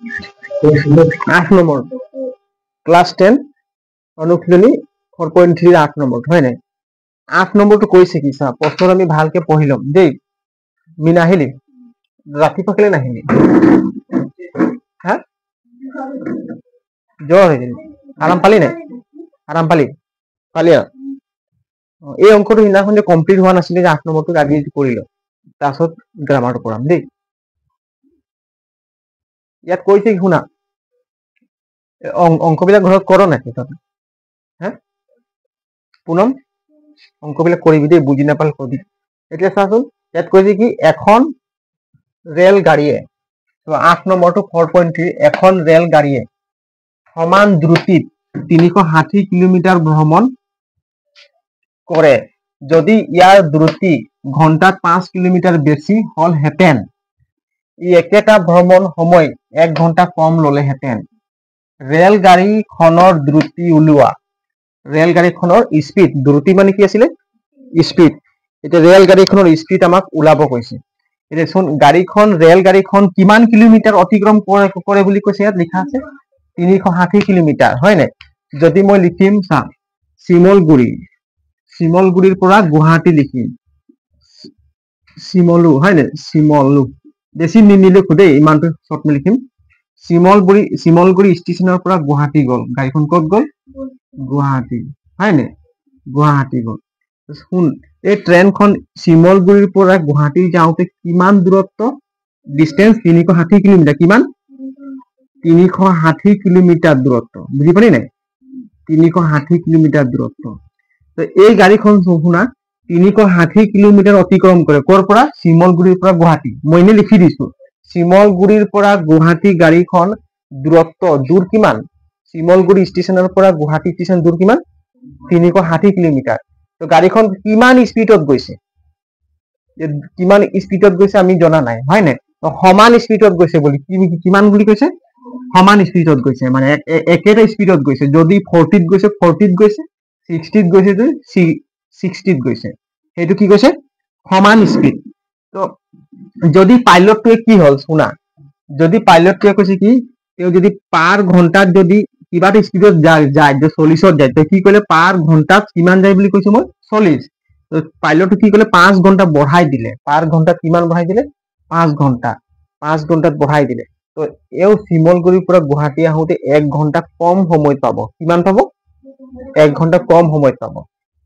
8 number class 10 অনুশীলনী 4.3 8 number হয় নাই 8 নম্বৰটো কৈছে কি চা প্ৰশ্ন আমি ভালকে পঢ়ি লম দেই মিনাহিলি ৰাতিপুৱা কেলে নাহিলি হা জ্বৰ হৈছিল আৰাম পালি নাই আৰাম পালি পালিয়া এই অংকটো সিদিনাখন যে কমপ্লিট হোৱা নাছিলে যে 8 নম্বৰটো আজি কৰিলো তাৰপিছত গ্ৰামাৰটো কৰাম দেই ইয়াত কৈছে কি শুনা অংকবিলাক ঘৰত কৰ নাই তই হা পুনম অংকবিলাক কৰিবি দেই বুজি নাপালে কবি এতিয়া চাচোন ইয়াত কৈছে কি এখন ৰেল গাড়ীয়ে 8 নম্বৰটো 4.3 এখন ৰেল গাড়ীয়ে সমান দ্ৰুতিত 360 কিলোমিটাৰ ভ্ৰমণ কৰে যদি ইয়াৰ দ্ৰুতি ঘন্টাত 5 কিলোমিটাৰ বেছি হলহেঁতেন ই একেটা ভ্ৰমণ সময় 1 ঘন্টা কম ললেহেঁতেন ৰেল গাড়ীখনৰ দ্ৰুতি উলিওৱা ৰেল গাড়ীখনৰ স্পীড দ্ৰুতি মানে কি আছিলে স্পীড এটা ৰেল গাড়ীখনৰ স্পীড আমাক উলাব কৈছে এতিয়া শুন গাড়ীখন ৰেল গাড়ীখন কিমান কিলোমিটাৰ অতিক্ৰম কৰে বুলি কৈছে ইয়াত লিখা আছে 360 কিলোমিটাৰ হয় নাই যদি মই লিখিম চা শিমলগুৰিৰ পৰা গুৱাহাটী লিখিম শিমলু হয় নাই শিমলু বেছি নিলিখো দেই ইমানটো শৰ্ট লিখিম শিমলগুৰি ষ্টেচনৰ পৰা গুৱাহাটী গ'ল গাড়ীখন ক'ত গ'ল গুৱাহাটী হয় নাই গুৱাহাটী গ'ল শুন এই ট্ৰেইনখন শিমলগুৰিৰ পৰা গুৱাহাটী যাওঁতে কিমান দূৰত্ব ডিসটেন্স 360 কিলোমিটাৰ কিমান 360 কিলোমিটাৰ দূৰত্ব বুজি পালি নাই 360 কিলোমিটাৰ দূৰত্ব তো এই গাড়ীখন শুনা 360 কিলোমিটাৰ অতিক্ৰম কৰে ক'ৰ পৰা শিমলগুৰিৰ পৰা গুৱাহাটী মই এনে লিখি দিছো শিমলগুৰিৰ পৰা গুৱাহাটী গাড়ীখন দূৰত্ব দূৰ কিমান শিমলগুৰি ষ্টেচনৰ পৰা গুৱাহাটী ষ্টেচন দূৰ কিমান 360 কিলোমিটাৰ তো গাড়ীখন কিমান স্পিডত গৈছে আমি জনা নাই হয় নাই তো সমান স্পিডত গৈছে বুলি কিমান বুলি কৈছে সমান স্পিডত গৈছে মানে একেটা স্পিডত গৈছে যদি 40 ত গৈছে 40 ত গৈছে 60 ত গৈছে 60 ত গৈছে সেইটো কি কৈছে সমান স্পিড তো যদি পাইলটটোৱে কি হল শুনা যদি পাইলটটোৱে কৈছে কি তেওঁ যদি পাৰ ঘন্টাত যদি কিবা স্পিডত যায় যে 40 ত যায় তো কি কলে পাৰ ঘন্টাত কিমান যায় বুলি কৈছো মই 40 তো পাইলটটো কি কলে 5 ঘন্টা বঢ়াই দিলে পাৰ ঘন্টাত কিমান বঢ়াই দিলে 5 ঘন্টাত বঢ়াই দিলে তো এও শিমলগুৰিৰ পৰা গুৱাহাটী আহোতে 1 ঘন্টা কম সময় পাব কিমান পাব 1 ঘন্টা কম সময় পাব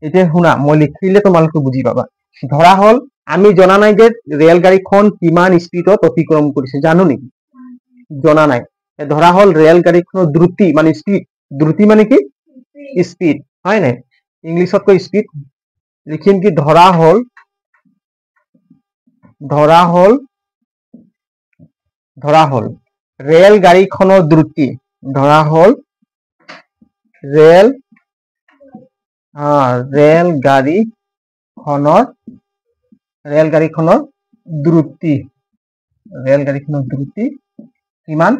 এতিয়া শুনা মই লিখিলে তোমালোকে বুজি পাবা ধৰা হল আমি জনা নাই যে ৰেল গাড়ীখন কিমান স্পিডত অতিক্ৰম কৰিছে জানো নেকি জনা নাই ধৰা হল ৰেল গাড়ীখনৰ দ্ৰুতি মানে কি স্পিড হয় নাই ইংলিশত কৈ স্পিড লিখিম কি ধৰা হল ৰেল গাড়ীখনৰ দ্ৰুতি ধৰা হল ৰেল গাড়ীখনৰ দ্ৰুতি কিমান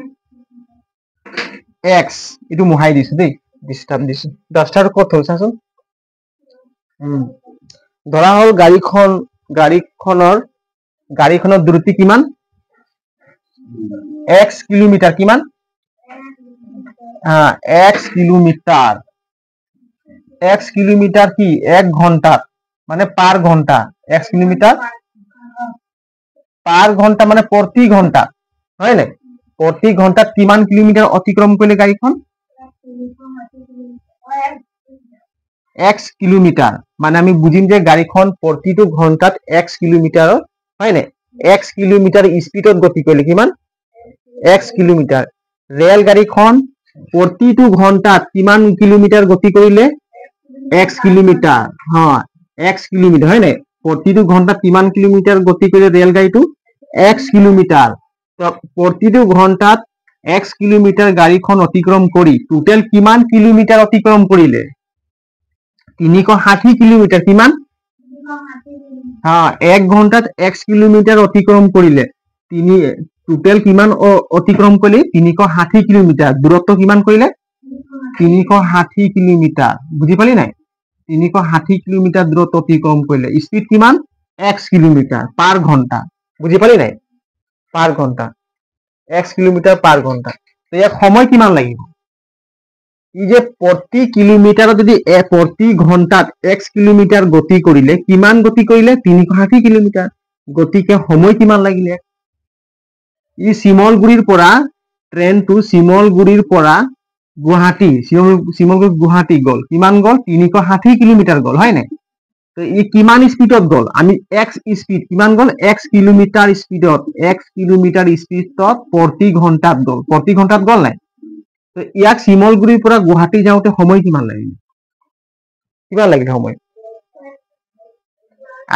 x এটো মুহাই দিছো দেই ডিস্টাৰ্ব দিছো ডাস্টাৰ কত হ'ল চাচোন ধৰা হল গাড়ীখনৰ দ্ৰুতি কিমান x কিলোমিটাৰ কিমান x কিলোমিটাৰ কি 1 ঘন্টাত মানে পার ঘন্টা x কিলোমিটার পার ঘন্টা মানে প্রতি ঘন্টা হয় না প্রতি ঘন্টাত কিমান কিলোমিটার অতিক্রম করলে গাড়ীখন x কিলোমিটার মানে আমি বুঝিম যে গাড়ীখন প্ৰতিটো ঘন্টাত x কিলোমিটাৰ হয় না x কিলোমিটাৰ স্পিডত গতি কৰিলে কিমান x কিলোমিটাৰ ৰেল গাড়ীখন প্ৰতিটো ঘন্টাত কিমান কিলোমিটাৰ গতি কৰিলে x কিলোমিটাৰ হ্যাঁ x কিলোমিটাৰ হয় না প্ৰতিটো ঘন্টাত কিমান কিলোমিটাৰ গতি কৰিলে ৰেল গাড়ীটো x কিলোমিটাৰ তো প্ৰতিটো ঘন্টাত x কিলোমিটাৰ গাড়ীখন অতিক্ৰম কৰি টোটাল কিমান কিলোমিটাৰ অতিক্ৰম কৰিলে 360 কিলোমিটাৰ কিমান হ্যাঁ 1 ঘন্টাত x কিলোমিটাৰ অতিক্ৰম কৰিলে টোটাল কিমান অতিক্ৰম কৰিলে 360 কিলোমিটাৰ দূৰত্ব কিমান কৰিলে 360 কিলোমিটার বুজি পালি নাই 360 কিলোমিটার দূরত্ব অতিক্রম করলে স্পিড কিমান x কিলোমিটার পার ঘন্টা বুঝি পালি নাই পার ঘন্টা x কিলোমিটাৰ পাৰ ঘণ্টা তো ইয়াক সময় কিমান লাগিব ই যে প্ৰতি কিলোমিটাৰত যদি প্ৰতি ঘণ্টাত x কিলোমিটাৰ গতি কৰিলে কিমান গতি কৰিলে 360 কিলোমিটাৰ গতিকে সময় কিমান লাগিলে ই শিমলগুৰিৰ পৰা ট্ৰেইনটো শিমলগুৰিৰ পৰা গুৱাহাটী শিমলগুৰি গুৱাহাটী গ'ল কিমান গ'ল 360 কিলোমিটাৰ গ'ল হয় নাই তো ই কিমান স্পিডত গ'ল আমি x স্পিড কিমান গ'ল x কিলোমিটাৰ স্পিডত প্ৰতি ঘণ্টাত গ'ল নাই তো ইয়াক শিমলগুৰিৰ পৰা গুৱাহাটী যাওঁতে সময় কিমান লাগিল সময়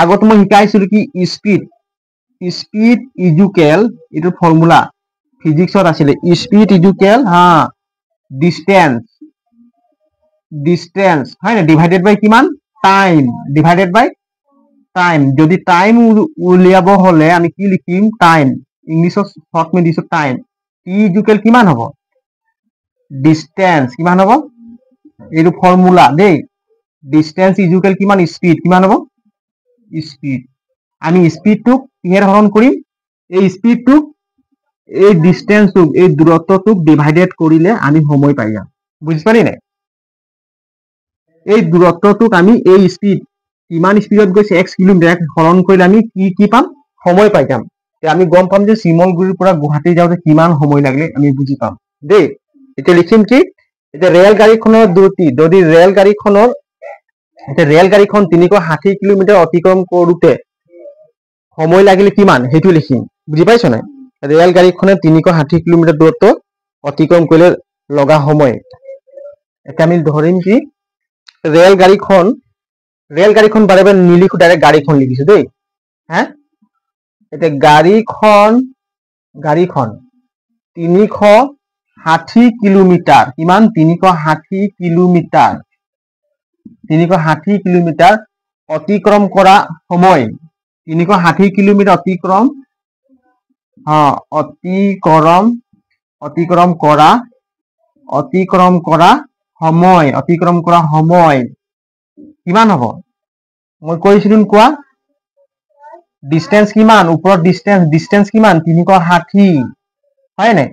আগত মই শিকাইছিলো কি স্পিড ইজুকেল এইটো ফৰ্মুলা ফিজিক্সত আছিলে স্পিড ইজুকেল ডিস্টেন্স হয় না ডিভাইডেড বাই কিমান টাইম যদি টাইম উলিয়াব হলে আমি কি লিখিম টাইম ইংলিছত শর্ট মে দিছো টাইম টি ইজুকেল কিমান হ'ব ডিস্টেন্স কিমান হ'ব এইটো ফৰ্মুলা দেই ডিস্টেন্স ইজুকেল কিমান স্পিড কিমান হ'ব স্পিড আমি স্পিডটোক কিহেৰে হৰণ কৰিম এই স্পিডটোক এই ডিস্টেন্সটোক এই দূৰত্বটোক ডিভাইডেড কৰিলে আমি সময় পাই যাম বুজি পালি নাই এই দূৰত্বটোক আমি এই স্পিড কিমান স্পিডত গৈছে x কিলোমিটাৰ হৰণ কৰিলে আমি কি পাম সময় পাই যাম তে আমি গম পাম যে শিমলগুৰিৰ পৰা গুৱাহাটী যাওঁতে কিমান সময় লাগিলে আমি বুজি পাম দেই এতিয়া লিখিম কি এতিয়া ৰেল গাড়ীখনৰ দ্ৰুতি যদি ৰেল গাড়ীখন 360 কিলোমিটাৰ অতিক্ৰম কৰোতে সময় লাগিলে কিমান হেতু লিখিম বুজি পাইছ নাই ৰেল গাড়ীখনে 360 কিলোমিটাৰ দূৰত্ব অতিক্ৰম কৰিলে লগা সময় এতিয়া আমি ধৰিম কি ৰেল গাড়ীখন বাৰে বাৰে নিলিখো ডাইৰেক্ট গাড়ীখন লিখিছো দেই হ্যাঁ এতিয়া গাড়ীখন 360 কিলোমিটাৰ কিমান 360 কিলোমিটাৰ অতিক্ৰম কৰা সময় 360 কিলোমিটাৰ অতিক্ৰম কৰা সময় কিমান হ'ব মই কৈছিলো কোৱা ডিস্টেন্স কিমান ওপৰত ডিস্টেন্স কিমান 360 হয় নাই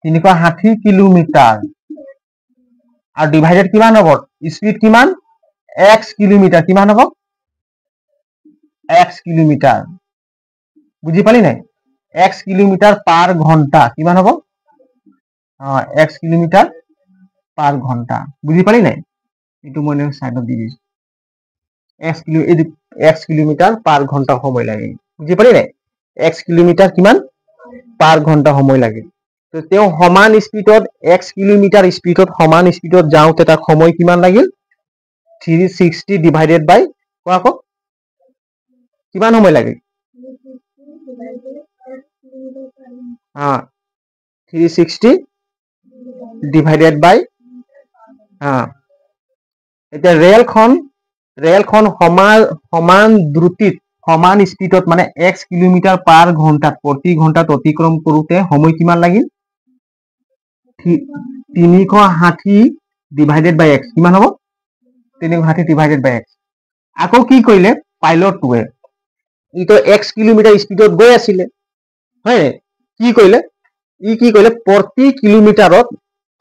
360 কিলোমিটাৰ আৰু ডিভাইডেড কিমান হ'ব স্পিড কিমান x কিলোমিটাৰ কিমান হ'ব x কিলোমিটাৰ বুজি পালি নাই x কিলোমিটাৰ পাৰ ঘণ্টা কিমান হ'ব x কিলোমিটাৰ পাৰ ঘণ্টা বুজি পালি নাই এইটো মই সাইডত দি দিছো x কিলোমিটাৰ পাৰ ঘণ্টা সময় লাগে বুজি পালি নাই x কিলোমিটাৰ কিমান পাৰ ঘণ্টা সময় লাগে তো তেও সমান স্পিডত x কিলোমিটাৰ স্পিডত সমান স্পিডত যাওঁতে তাক সময় কিমান লাগিল 360 ডিভাইডেড বাই কোৱা আকৌ কিমান সময় লাগে 360 ডিভাইডেড বাই এতিয়া ৰেলখন সমান দ্ৰুতিত সমান স্পিডত মানে x কিলোমিটাৰ পাৰ ঘণ্টাত প্ৰতি ঘণ্টাত অতিক্ৰম কৰোতে সময় কিমান লাগিল 360 ডিভাইডেড বাই x কিমান হ'ব 360 ডিভাইডেড বাই x আকৌ কি কৰিলে পাইলটটোৱে ইটো x কিলোমিটাৰ স্পিডত গৈ আছিলে হয় কি কৰিলে প্ৰতি কিলোমিটাৰত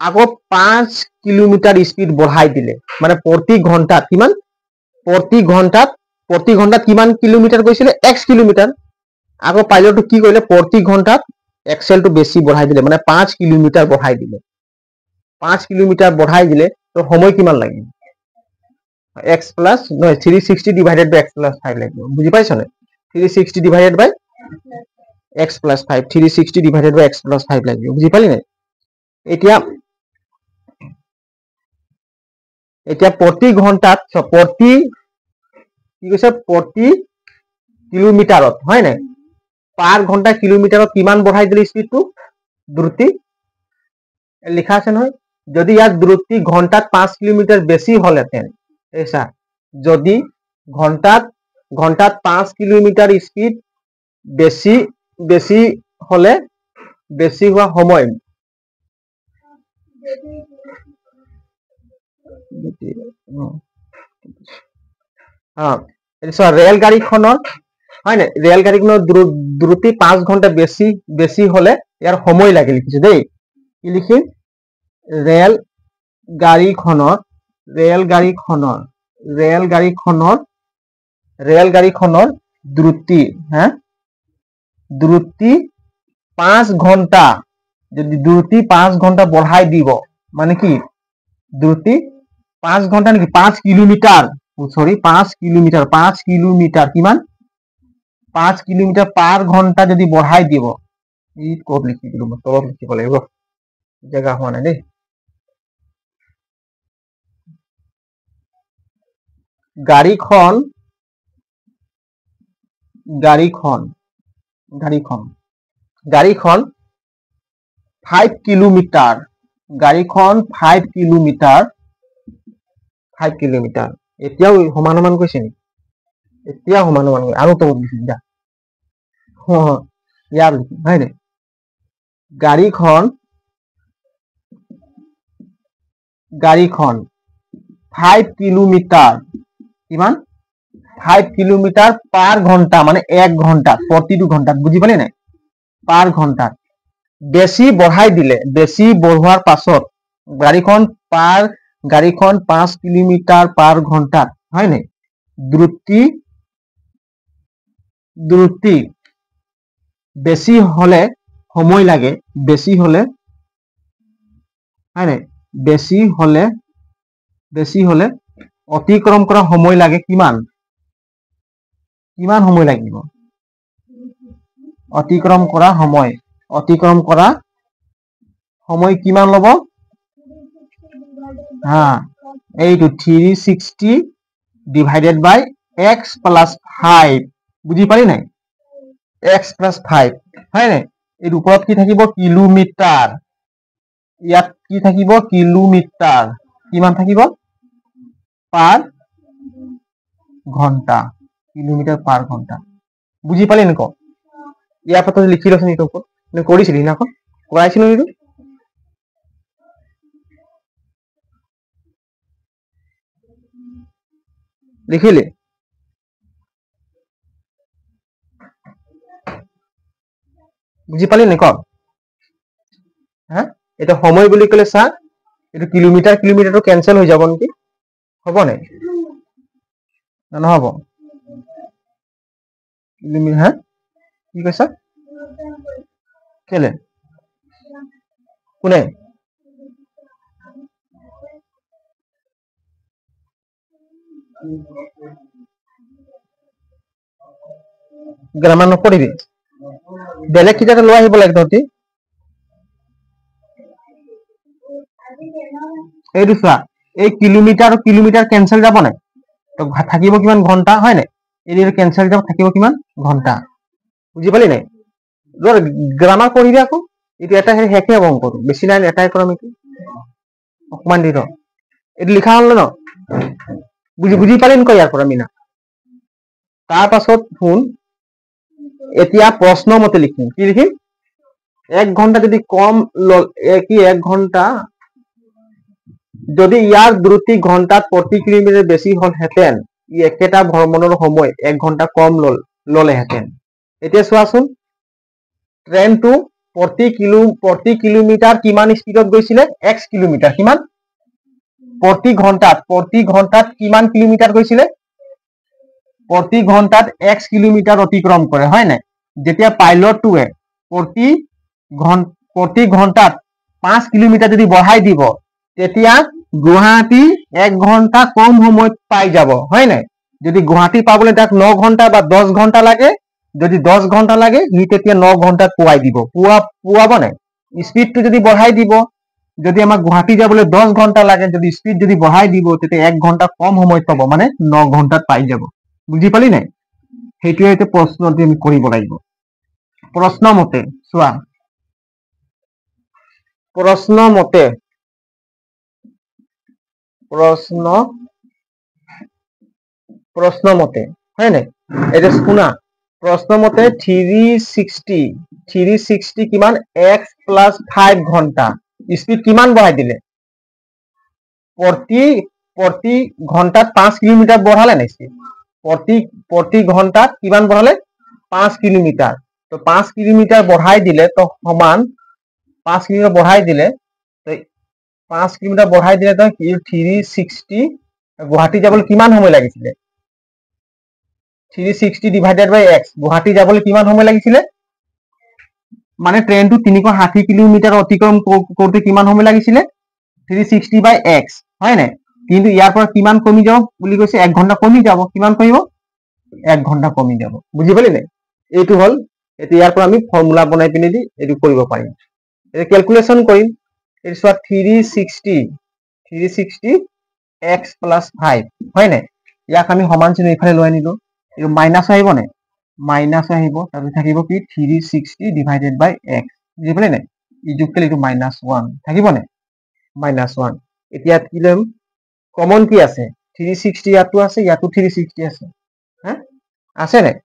আকৌ 5 কিলোমিটাৰ স্পিড বঢ়াই দিলে মানে প্ৰতি ঘণ্টাত কিমান কিলোমিটাৰ গৈছিলে x কিলোমিটাৰ আকৌ পাইলটটো কি কৰিলে প্ৰতি ঘণ্টাত এক্সেলটো বেছি বঢ়াই দিলে মানে 5 কিলোমিটাৰ বঢ়াই দিলে তো সময় কিমান লাগিব x প্লাস 360 ডিভাইডেড বাই x প্লাস 5 লাগিব বুজি পাইছ নে 360 ডিভাইডেড বাই x প্লাস 5 360 ডিভাইডেড বাই x প্লাস 5 লাগিব বুজি পালি নাই এতিয়া প্ৰতি ঘণ্টাত প্ৰতি কিলোমিটাৰত হয় নাই পাৰ ঘণ্টা কিলোমিটাৰত কিমান বঢ়াই দিলে স্পিডটো দ্ৰুতি লিখা আছে নহয় যদি ইয়াত দ্ৰুতি ঘণ্টাত 5 কিলোমিটাৰ বেছি হলেতেন এসা যদি ঘণ্টাত 5 কিলোমিটাৰ স্পিড বেছি হলে বেছি হোৱা সময় ৰেল গাড়ীখনৰ হয় না ৰেল গাড়ীখনৰ দ্ৰুতি 5 ঘন্টা বেছি হলে ইয়াৰ সময় লাগে লিখিছো দেই কি লিখিম ৰেল গাড়ীখনৰ দ্ৰুতি 5 ঘন্টা যদি দ্ৰুতি 5 ঘন্টা বঢ়াই দিব মানে কি দ্ৰুতি 5 ঘন্টা নেকি 5 কিলোমিটাৰ সৰি 5 কিলোমিটাৰ কিমান 5 কিলোমিটাৰ পাৰ ঘন্টা যদি বঢ়াই দিব ই ক'ত লিখি দিলো মই তলত লিখিব লাগিব জায়গা হোৱা নাই দেই গাড়ীখন 5 কিলোমিটাৰ এতিয়াও সমান কৈছে নি এতিয়া সমান আৰু তলত লিখিম যা ইয়াৰ লিখিম হয় নে গাড়ীখন 5 কিলোমিটাৰ কিমান 5 কিলোমিটাৰ পাৰ ঘন্টা মানে 1 ঘন্টা প্ৰতিটো ঘন্টাত বুজি পালে নাই পাৰ ঘন্টাত বেছি বঢ়োৱাৰ পাছত গাড়ীখন 5 কিলোমিটাৰ পাৰ ঘন্টাত হয় নাই দ্ৰুতি বেছি হলে সময় লাগে বেছি হলে হয় নাই বেছি হলে অতিক্ৰম কৰা সময় লাগে কিমান সময় লাগিব অতিক্ৰম কৰা সময় কিমান লব এইটো 360 ডিভাইডেড বাই x প্লাস 5 বুজি পালি নাই x প্লাস 5 হয় নাই এই ওপৰত কি থাকিব কিলোমিটাৰ ইয়াত কি থাকিব কিলোমিটাৰ কিমান থাকিব পাৰ ঘন্টা কিলোমিটাৰ পাৰ ঘন্টা বুঝি পালি নক ইয়াৰ পৰা লিখি লৈছ নি তোক কৰিছিলি না কৰাইছিলো নি লিখিলি বুঝি পালি নি ক হ্যাঁ এটা সময় বুলি কলে চা এটা কিলোমিটাৰটো ক্যান্সেল হৈ যাব নেকি হ'ব নাই না নহব হ্যাঁ কি কৈছা কেলে কোনে গ্রামার নপঢ়িবি বেলেগ কিতাপ লৈ আহিব লাগে তহঁতি এইটো চোৱা এই কিলোমিটাৰ কেনসেল যাব নাই তো থাকিব কিমান ঘন্টা হয় নাই এই কেনসেল যাব থাকিব কিমান ঘন্টা বুজি পালি নাই গ্রামার পঢ়িবি আকৌ এইটো এটা হেকে হ'ব অংকটো বেছি নাই এটাই কৰম এইটো অকমান দি ৰ এইটো লিখা হ'ল ন বুজি পালি নক ইয়াৰ পৰা মিনা তাৰ পাছত শুন এতিয়া প্ৰশ্ন মতে লিখিম কি লিখিম 1 ঘন্টা যদি কম কি 1 ঘন্টা যদি ইয়াৰ দ্ৰুতি ঘন্টাত প্ৰতি কিলোমিটাৰ বেছি হল হেতেন ই একেটা ভ্ৰমণৰ সময় 1 ঘন্টা কম ললে হেতেন এতিয়া চোৱাচোন ট্ৰেইনটো প্ৰতি কিলোমিটাৰ কিমান স্পিডত গৈছিলে x কিলোমিটাৰ কিমান প্ৰতি ঘন্টাত কিমান কিলোমিটাৰ গৈছিলে প্ৰতি ঘন্টাত x কিলোমিটাৰ অতিক্ৰম কৰে হয় নাই যেতিয়া পাইলটটোৱে প্ৰতি ঘন্টাত 5 কিলোমিটাৰ যদি বঢ়াই দিব তেতিয়া গুৱাহাটী 1 ঘন্টা কম সময়ত পাই যাব হয় নাই যদি গুৱাহাটী পাবলৈ তাক 9 ঘন্টা বা 10 ঘন্টা লাগে যদি 10 ঘন্টা লাগে হি তেতিয়া 9 ঘন্টাত পোৱাই দিব পুৱাব নাই স্পিডটো যদি বঢ়াই দিব যদি আমাক গুৱাহাটী যাবলৈ 10 ঘন্টা লাগে যদি স্পিড যদি বঢ়াই দিব তেতিয়া 1 ঘন্টা কম সময়ত পাব মানে 9 ঘন্টাত পাই যাব বুজি পালি নাই সেইটোৱে এটা প্ৰশ্নটি আমি কৰিব লাগিব প্ৰশ্ন মতে চোৱা প্ৰশ্ন মতে হয় নাই এটা শুনা প্ৰশ্ন মতে 360 কিমান x প্লাস 5 ঘন্টা স্পিড কিমান বঢ়াই দিলে প্ৰতি ঘন্টাত 5 কিলোমিটাৰ বঢ়ালে নাই স্পিড প্ৰতি ঘন্টাত কিমান বঢ়ালে 5 কিলোমিটার তো 5 কিলোমিটার বঢ়াই দিলে তো সমান 5 কিলোমিটার বঢ়াই দিলে তো 5 কিলোমিটার বঢ়াই দিলে তো 360 গুৱাহাটী যাবলৈ কিমান সময় লাগিছিলে 360 ডিভাইডেড বাই x গুৱাহাটী যাবলৈ কিমান সময় লাগিছিলে মানে ট্ৰেইনটো 360 কিলোমিটাৰ অতিক্ৰম কৰোঁতে কিমান সময় লাগিছিলে 360 বাই x হয় নাই কিন্তু ইয়াৰ পৰা কিমান কমি যাব বুলি কৈছে 1 ঘন্টা কমি যাব কিমান কমিব 1 ঘন্টা কমি যাব বুজি পালি নাই এইটো হল এতিয়া ইয়াৰ পৰা আমি ফৰ্মুলা বনাই পিনে দি এইটো কৰিব পাৰিম এটা ক্যালকুলেশন কৰিম এইটো সোৱা 360 x plus 5 হয় নাই ইয়াক আমি সমান চিহ্ন ইফালে লৈ আনিলো এইটো মাইনাস আহিব নাই মাইনাস আহিব তাৰপিছত থাকিব কি 360 ডিভাইডেড বাই x বুজি পালে নাই ইকুৱেল এইটো -1 থাকিব নাই -1 এতিয়া কি লম কমন কি আছে 360 ইয়াতো আছে ইয়াতো 360 আছে হ্যাঁ আছে নাই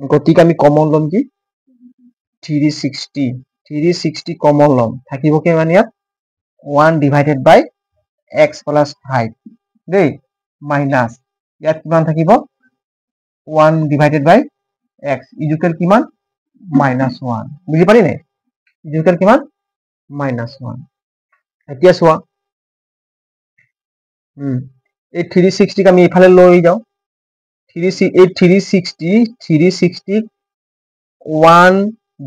গতিকে আমি কমন লম কি 360 কমন লম থাকিব কি মানে ইয়াত 1 ডিভাইডেড বাই x plus 5 দেই মাইনাস ইয়াত কিমান থাকিব 1 ডিভাইডেড বাই x ইকুৱেল কিমান -1 বুজি পালি নাই ইকুৱেল কিমান -1 এতিয়া চোৱা এই 360 ক আমি ইফালে লৈ যাও 360 1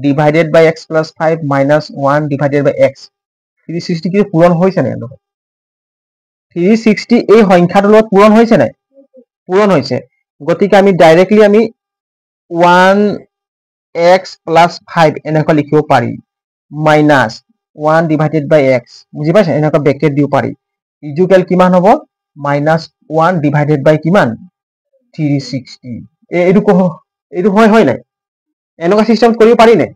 divided by x plus 5 minus 1 divided by x 360 কি পূৰণ হৈছে নাই 360 এই সংখ্যাটোৰ লগত পূৰণ হৈছে নাই পূৰণ হৈছে গতিকে আমি ডাইৰেক্টলি আমি 1x plus 5 এনেকৈ লিখিব পাৰি minus 1 divided by x বুজি পাইছে এনেকৈ ব্ৰেকেট দিব পাৰি ইকুৱেল কিমান হ'ব -1 divided by কিমান 360 এইটো হয় নাই এনেকুৱা সিস্টেম কৰিব পাৰি নাই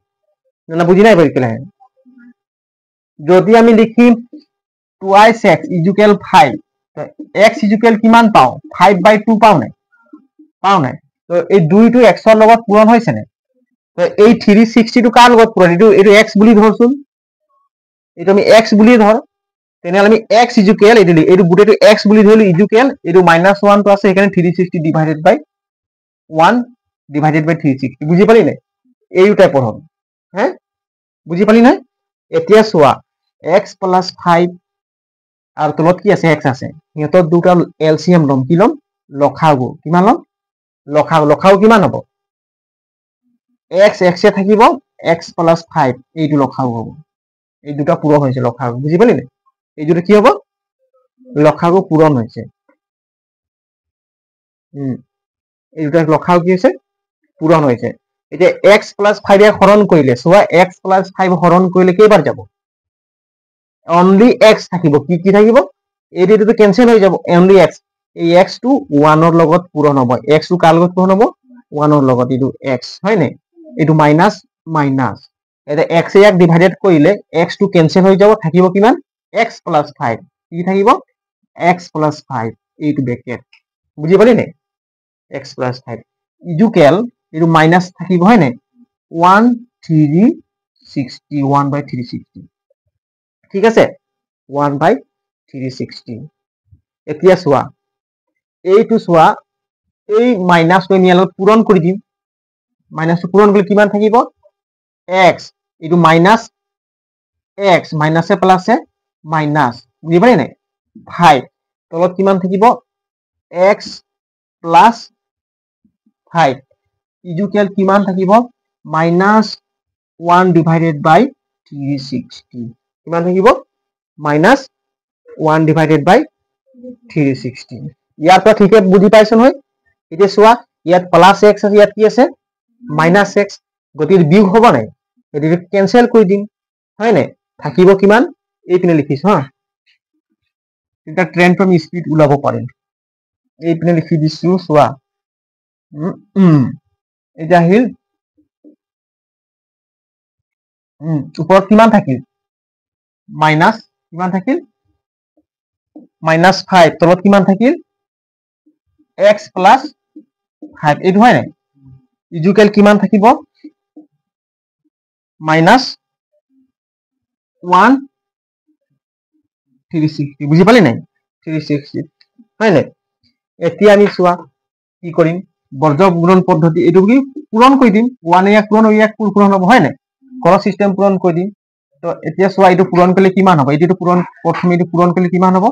না বুজি নাই পাৰি কেলে যদি আমি লিখিম 2x ইকুৱেল 5 তো x ইকুৱেল কিমান পাও 5/2 পাও নাই তো এই 2 টো x ৰ লগত পূৰণ হৈছে নাই তো এই 360 টো কাৰ লগত পূৰণ এইটো x বুলি ধৰচোন এইটো আমি x বুলি ধৰ তেনেহলে আমি x ইকুৱেল এইটো গুটেটো x বুলি ধৰিলো ইকুৱেল এইটো -1 টো আছে সেইকাৰণে 360 ডিভাইডেড বাই 1 ডিভাইডেড বাই 360 বুজি পালি নাই এই টাইপৰ হ'ব হে বুজি পালি নাই এতিয়া চোৱা x plus 5 আৰু তলত কি আছে x আছে সিহঁতৰ দুটা এলসিএম লম কি লম লখাগু কিমান লম লখাগু কিমান হ'ব x এ থাকিব x plus 5 এইটো লখাগু হ'ব এই দুটা পূৰণ হৈছে লখাগু বুজি পালি নাই এই দুটা কি হ'ব লখাগু পূৰণ হৈছে এই দুটা লখাগু কি হৈছে পূৰণ হৈছে এতিয়া x plus 5 এ হৰণ কৰিলে সোৱা x plus 5 হৰণ কৰিলে কেইবাৰ যাব only x থাকিব কি থাকিব এইটো কেনসেল হৈ যাব only x এই x টো 1 ৰ লগত পূৰণ হ'ব x টো কাৰ লগত পূৰণ হ'ব 1 ৰ লগত এইটো x হয় নাই এইটো মাইনাস এটা x ইয়াক ডিভাইডেড কৰিলে x টো কেনসেল হৈ যাব থাকিব কিমান x plus 5 কি থাকিব x plus 5 এইটো ব্ৰেকেট বুজি পালি নাই x plus 5 ইকুৱেল এইটো মাইনাস থাকিব হয় নাই 1/360 ঠিক আছে 1/360 এতিয়া চোৱা এইটো চোৱা এই মাইনাস টো নিয়ালত পূৰণ কৰি দিম মাইনাস টো পূৰণ কৰিলে কিমান থাকিব x এইটো মাইনাস x মাইনাসে প্লাসে মাইনাস বুজি পালি নাই 5 তলত কিমান থাকিব x plus 5 ইকুৱেল কিমান থাকিব -1 ডিভাইডেড বাই 360 কিমান থাকিব -1 ডিভাইডেড বাই 360 ইয়াৰ পৰা ঠিকে বুজি পাইছ নহয় এতিয়া চোৱা ইয়াত প্লাস x আছে ইয়াত কি আছে -x গতিকে বিয়োগ হ'ব নাই এটো কেনসেল কৰি দিম হয় নাই থাকিব কিমান এই পিনে লিখিছো হা এটা ট্ৰেন্ড ফ্ৰম স্পিড ওলাব পাৰিম এই পিনে লিখি দিছো চোৱা এটা আহিল ওপৰত কিমান থাকিল মাইনাস কিমান থাকিল -5 তলত কিমান থাকিল x plus 5 এইটো হয় নাই ইকুৱেল কিমান থাকিব -1 360 বুজি পালি নাই 360 হয় নাই এতিয়া আমি চোৱা কি কৰিম বৰ্জ পূৰণ পদ্ধতি এইটো কি পূৰণ কৰি দিম 1 ইয়াক পূৰণ হ'ব হয় নাই ক্ৰছ সিস্টেম পূৰণ কৰি দিম তো এতিয়া চোৱা এইটো পূৰণ কৰিলে কিমান হ'ব এইটো পূৰণ প্ৰথমে এইটো পূৰণ কৰিলে কিমান হ'ব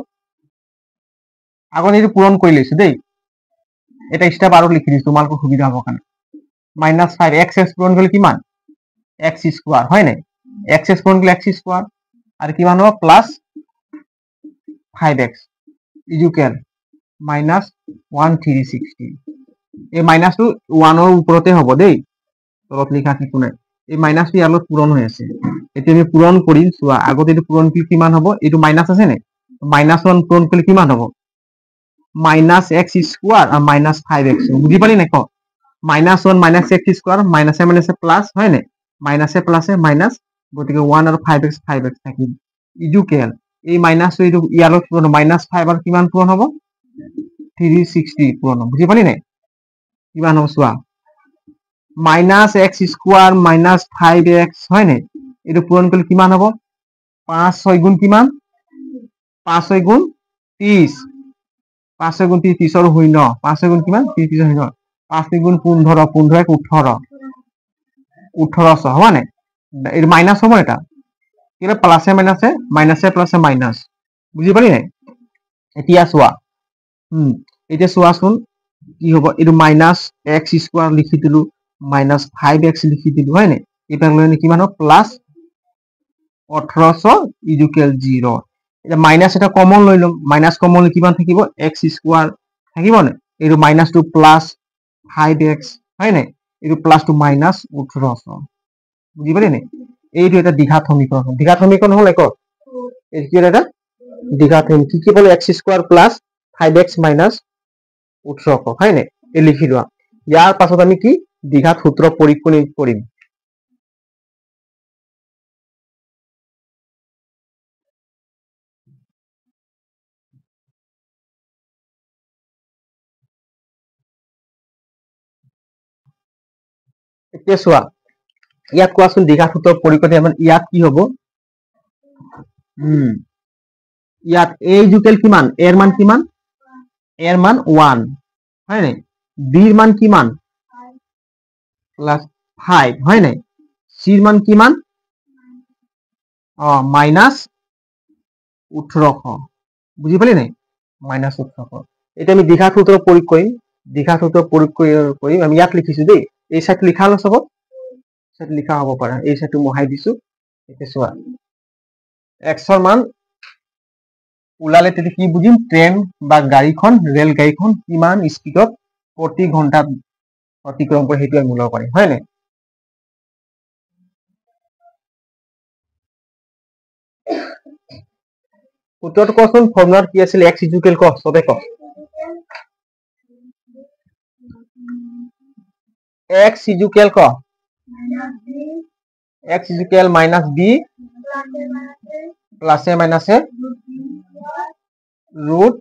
আগত এইটো পূৰণ কৰি লৈছো দেই এটা স্টেপ আৰু লিখি দিছো তোমালোকৰ সুবিধা হ'ব কাৰণে -5 x পূৰণ কৰিলে কিমান x স্কয়াৰ হয় নাই x পূৰণ কৰিলে x স্কয়াৰ আৰু কিমান হ'ব প্লাস 5x ইকুয়াল -1360 এই মাইনাসটো 1 ৰ ওপৰতে হ'ব দেই তলত লিখা ঠিক নাই এই মাইনাসটো ইয়ালৈ পূৰণ হৈ আছে এতিয়া আমি পূৰণ কৰিম চোৱা আগত এইটো পূৰণ কি কিমান হ'ব এইটো মাইনাস আছে নে -1 পূৰণ কৰিলে কিমান হ'ব -x স্কয়াৰ আৰু -5x বুজি পালি নাই ক -1 -x স্কয়াৰ মাইনাসে প্লাস হয় নাই মাইনাসে প্লাসে মাইনাস গতিকে 1 আৰু 5x থাকিব ইকুয়াল এই মাইনাসটো এইটো ইয়ালৈ পূৰণ -5 আৰু কিমান পূৰণ হ'ব 360 পূৰণ বুজি পালি নাই কিমান হ'ব চোৱা -x স্কয়াৰ -5x হয় নাই এইটো পূৰণ কৰিলে কিমান হ'ব 5 6 গুণ কিমান 5 6 গুণ 30 5 6 গুণ 30 ৰ শূন্য 5 6 গুণ কিমান 30 ৰ শূন্য 5 গুণ 15 15 18 1800 হ'ব নাই এই মাইনাস হ'ব এটা কিলে প্লাসে মাইনাসে মাইনাস বুজি পালি নাই এতিয়া চোৱা এতিয়া চোৱাচোন কি হ'ব এইটো -x স্কয়ার লিখি দিলো -5x লিখি দিলো হয় নাই এটা লৈ কিমান হ'ব প্লাস 1800 ইকুয়াল 0 এটা মাইনাস এটা কমন লৈ লম মাইনাস কমন কিমান থাকিব x স্কয়ার থাকিব না এইটো মাইনাস টু প্লাস 5x হয় নাই এইটো প্লাস টু মাইনাস 1800 বুজি পালি নাই এইটো এটা দ্বিঘাত সমীকৰণ হল এক এইটো এটা দ্বিঘাত সমীকৰণ কি বলে x square plus 5x minus 1800 হয় নাই এই লিখি লোৱা ইয়াৰ পাছত আমি কি দ্বিঘাত সূত্ৰ প্ৰয়োগ কৰিম এতিয়া চোৱা ইয়াত কোৱাচোন দ্বিঘাত সূত্ৰ প্ৰয়োগ কৰি মানে ইয়াত কি হ'ব ইয়াত a ইকুয়াল কিমান a এর মান কিমান a এর মান 1 হয় নাই b এর মান কিমান প্লাস 5 হয় নাই c এর মান কিমান মাইনাস 1800 বুঝি পালি নাই মাইনাস 1800 এটা আমি দ্বিঘাত সূত্ৰ প্ৰয়োগ কৰিম দ্বিঘাত সূত্ৰ প্ৰয়োগ কৰিম আমি ইয়াত লিখিছো দেই এই সাইড লিখা হলো সব সাইড লিখা হ'ব পাৰে এই সাইডটো মহাই দিছো এতিয়া চোৱা x ৰ মান উলালে তেতিয়া কি বুজিম ট্ৰেন বা গাড়ীখন ৰেল গাড়ীখন কিমান স্পিডত প্ৰতি ঘন্টাত অতিক্ৰম কৰে সেইটো আমি ওলাব পাৰিম হয় নাই সূত্ৰটো কোৱাচোন ফৰ্মুলাত কি আছিল x ইকুয়াল ক সবে ক x ইকুয়াল ক x ইকুয়াল -b প্লাসে মাইনাসে root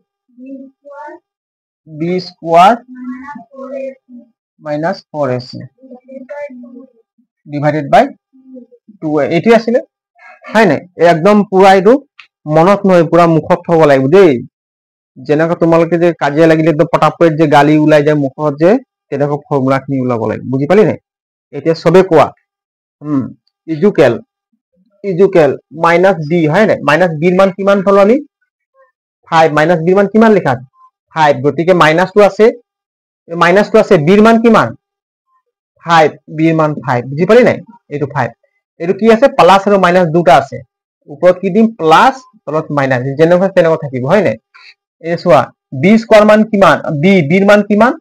b square minus 4ac divided by 2a এটি আছিল হয় নাই একদম পুরা এটো মনত নয় পুরা মুখত থব লাগিব দেই যেনেকা তোমালোকে যে কাজিয়া লাগিলে তো পটাপট যে গালি উলাই যায় মুখত যে তেনেকা ফর্মুলা খিনি উলাব লাগিব বুজি পালি নাই এতিয়া সবে কোৱা ইকুয়াল মাইনাস b হয় নাই মাইনাস b এর মান কিমান হলো আমি 5 মাইনাস b এর মান কিমান লেখা 5 গতিকে মাইনাস টু আছে b এর মান কিমান 5 b এর মান 5 বুঝি পালি নাই এটো 5 এটো কি আছে প্লাস আৰু মাইনাস দুটা আছে উপৰত কি দিম প্লাস তলত মাইনাস যেনেকা তেনেকা থাকিব হয় নাই এই চোৱা b স্কয়ার মান কিমান b এর মান কিমান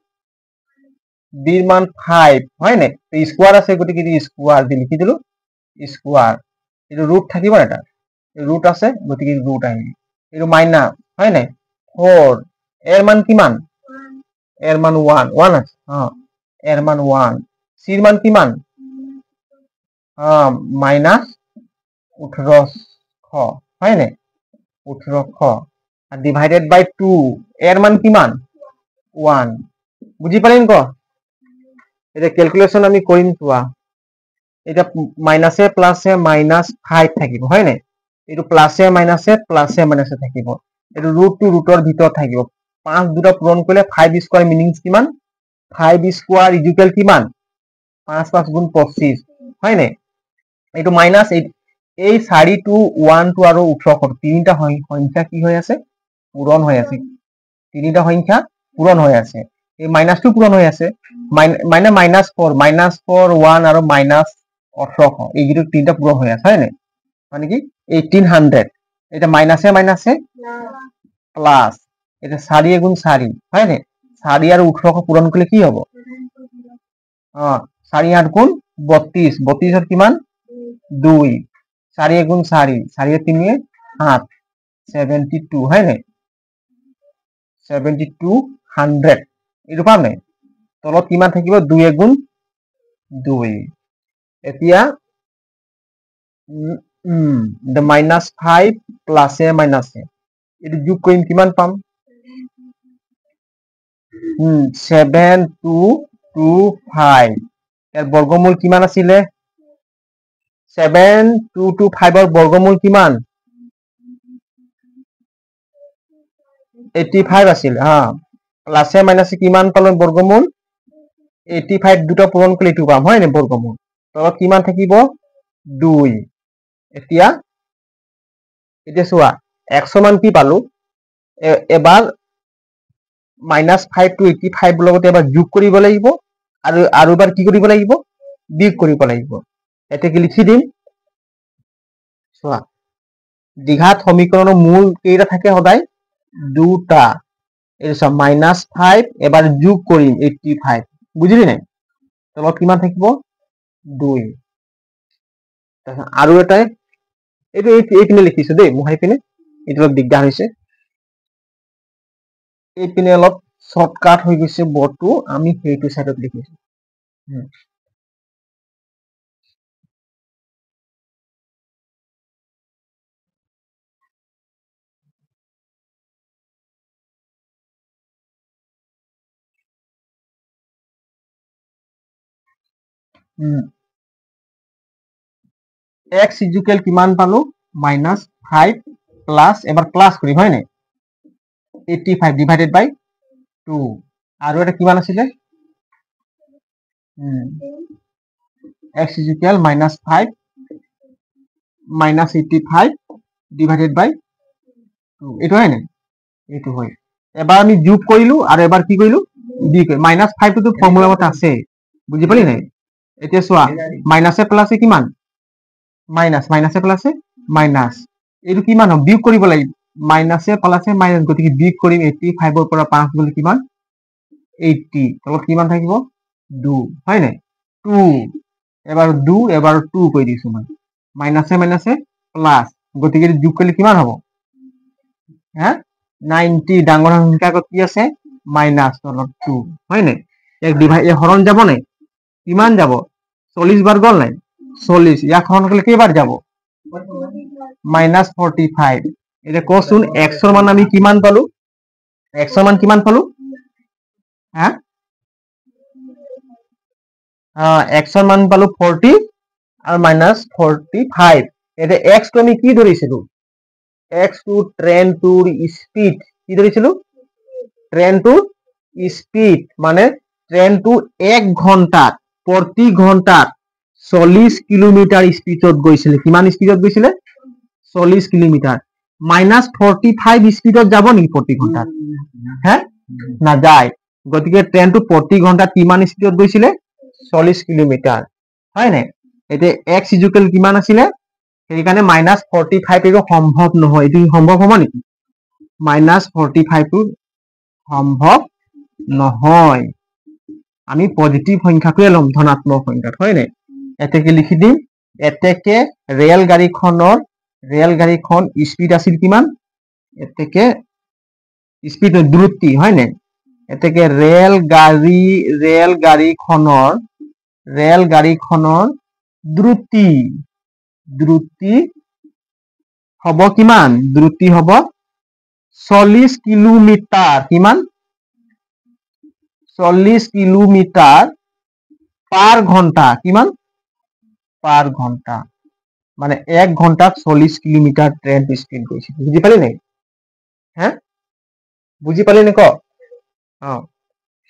b এর মান 5 হয় নাই তো স্কয়ার আছে গতিকে দি স্কয়ার দি লিখি দিলো স্কয়ার এটো রুট থাকিব এটা রুট আছে গতিকে রুট আহিব এটো মাইনাস হয় নাই 4 এর মান কিমান এর মান 1 আছে এর মান 1 সি এর মান কিমান মাইনাস 1800 হয় নাই 1800 আর ডিভাইডেড বাই 2 এর মান কিমান 1 বুঝি পালেন ক এটা ক্যালকুলেশন আমি কৰিম তোৱা এটা মাইনাসে প্লাসে মাইনাস 5 থাকিব হয় নাই এটো প্লাসে মাইনাসে থাকিব এটো রুট টু ৰুটৰ ভিতৰত থাকিব 5 দুটা পূৰণ কৰিলে 5 স্কয়ার মিনিংস কিমান 5 স্কোয়ার ইকুয়াল কিমান 5 5 গুণ 25 হয় নাই এইটো মাইনাস এই 4 টো 1 টো আৰু 18 তিনিটা সংখ্যা কি হৈ আছে পূৰণ হৈ আছে তিনিটা সংখ্যা পূৰণ হৈ আছে এই মাইনাসটো পূৰণ হৈ আছে মানে -4 1 আৰু -18 এইটো তিনিটা পূৰণ হৈ আছে হয় নাই মানে কি 1800 এটা মাইনাসে প্লাস এটা 4 গুণ 4 হয় নাই 4 আৰু 18 পূৰণ কৰিলে কি হ'ব 4 8 গুণ 32 32 কিমান 2 4 গুণ 4 4 3 8 72 হয় নাই 7200 এইটো পাম নাই তলত কিমান থাকিব 2 গুণ 2 এতিয়া the -5 প্লাস এ মাইনাস এ এটো যোগ কৰিম কিমান পাম 7225 এর বর্গমূল কিমান আছিলে 7225 এর বর্গমূল কিমান 85 আছিল প্লাসে মাইনাসে কিমান পালো বর্গমূল 85 দুটো পূরণ করলে এটু পাম হয় না বর্গমূল তলত কিমান থাকিব 2 এতিয়া চোৱা 100 মান কি পালো এবাৰ -5 to 85 লগতে এবাৰ যোগ কৰিব লাগিব আৰু এবাৰ কি কৰিব লাগিব বিয়োগ কৰিব লাগিব এতে কি লিখি দিম চোৱা দ্বিঘাত সমীকৰণৰ মূল কেইটা থাকে সদায় দুটা এই সব -5 এবাৰ যোগ কৰিম 85 বুজিলি নাই তলত কিমান থাকিব 2 আৰু এটাই এইপিনে লিখিছো দেই মুহাই পিনে এইটো অলপ দিগদাৰ হৈছে এইপিনে অলপ শৰ্টকাট হৈ গৈছে বৰ্ডটো আমি সেইটো সাইডত লিখিছো x ইকুয়াল কিমান পালো -5 প্লাস এবাৰ প্লাস কৰিম হয় নাই 85 ডিভাইডেড বাই 2 আৰু এটা কিমান আছিল x ইকুয়াল -5 -85 ডিভাইডেড বাই 2 এটো হয় নাই এটো হয় এবাৰ আমি যোগ কৰিলো আৰু এবাৰ কি কৰিলো বিয়োগ -5 টো ফৰ্মুলা মতে আছে বুজি পালি নাই এতিয়া চোৱা মাইনাসে প্লাসে কিমান মাইনাসে প্লাসে মাইনাস এইটো কিমান হ'ব বিয়োগ কৰিব লাগিব মাইনাসে প্লাসে মাইনাস গতিকে বিয়োগ কৰিম 85 ৰ পৰা 5 গলে কিমান 80 তলত কিমান থাকিব 2 হয় নাই 2 এবাৰ 2 এবাৰ 2 কৈ দিছো মই মাইনাসে প্লাস গতিকে যোগ কৰিলে কিমান হ'ব 90 ডাঙৰ সংখ্যা আগত কি আছে মাইনাস তলত 2 হয় নাই এক ডিভাইড হৰণ যাব নাই কিমান যাব 40 বাৰ গল নাই 40 ইয়াক হৰণ কৰিলে কেইবাৰ যাব -45 এটা কোন x ৰ মান আমি কিমান পালো x ৰ মান কিমান পালো x ৰ মান পালো 40 আৰু -45 এটা x টো আমি কি ধৰিছিলো x টো ট্ৰেইনটোৰ স্পিড কি ধৰিছিলো ট্ৰেইনটোৰ স্পিড মানে ট্ৰেইনটো 1 ঘন্টাত প্ৰতি ঘন্টাত 40 কিলোমিটাৰ স্পিডত গৈছিল কিমান স্পিডত গৈছিল 40 কিলোমিটাৰ -45 স্পিডত যাব নেকি প্ৰতি ঘন্টাত না যায় গতিকে ট্ৰেইনটো প্ৰতি ঘন্টাত কিমান স্পিডত গৈছিল 40 কিলোমিটাৰ হয় নাই এতে x ইকুয়াল কিমান আছিল সেইকাৰণে -45 এটো সম্ভৱ নহয় এটো সম্ভৱ হ'ব নেকি -45 টো সম্ভৱ নহয় আমি পজিটিভ সংখ্যাটোৱে লম ধনাত্মক সংখ্যাত হয় নাই এতেকে লিখি দিম এতেকে ৰেল গাড়ীখন স্পিড আছিল কিমান এতেকে স্পিড দ্ৰুতি হয় নাই এতেকে ৰেল গাড়ীখনৰ দ্ৰুতি হ'ব কিমান দ্ৰুতি হ'ব 40 কিলোমিটাৰ কিমান 40 কিলোমিটাৰ পার ঘন্টা কিমান পার ঘন্টা মানে 1 ঘন্টাত 40 কিলোমিটার ট্রেন স্পিড গৈছে বুজি পালি নাই বুজি পালি নে ক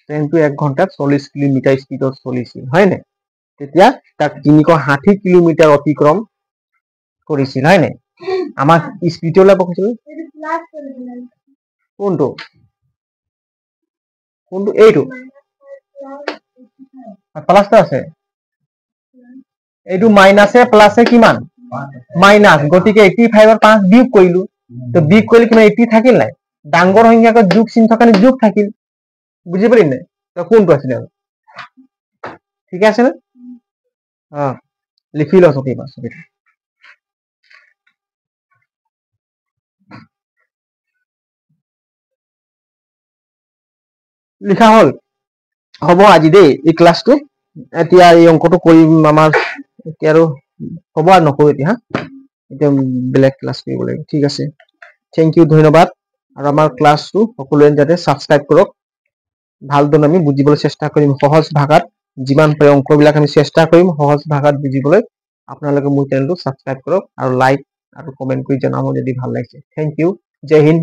ট্ৰেইনটো 1 ঘণ্টাত 40 কিলোমিটাৰ স্পীডত চলিছিল হয় নাই তেতিয়া তাক 360 কিলোমিটাৰ অতিক্ৰম কৰিছিল হয় নাই আমাক স্পীড ওলাব কৈছিল কোনটো কোনটো এইটো প্লাসটো আছে এইটো মাইনাসে প্লাসে কিমান মাইনাস গতিকে 85 ৰ 5 বিয়োগ কৰিলো তো বিয়োগ কৰিলে কিমান 80 থাকিল নাই ডাঙৰ সংখ্যাক যোগ চিন থকানে যোগ থাকিল বুজি পালি নাই তো কোনটো আছিল ঠিক আছে না লিখি লো সকি বাস লিখা হল হ'ব আজি দেই এই ক্লাসটো এতিয়া এই অঙ্কটো কৰিম আমাৰ এতিয়া আৰু হ'ব আৰু নকৰো এতিয়া এতিয়া বেলেগ ক্লাস কৰিব লাগিব ঠিক আছে থ্যাংক ইউ ধন্যবাদ আৰু আমাৰ ক্লাসটো সকলোৱে যাতে সাবস্ক্ৰাইব কৰক ভালদৰে আমি বুজিবলৈ চেষ্টা কৰিম সহজ ভাষাত যিমান পাৰে অঙ্কবিলাক আমি চেষ্টা কৰিম সহজ ভাষাত বুজিবলৈ আপোনালোকে মোৰ চেনেলটো সাবস্ক্ৰাইব কৰক আৰু লাইক আৰু কমেন্ট কৰি জনাব যদি ভাল লাগিছে থ্যাংক ইউ জয় হিন্দ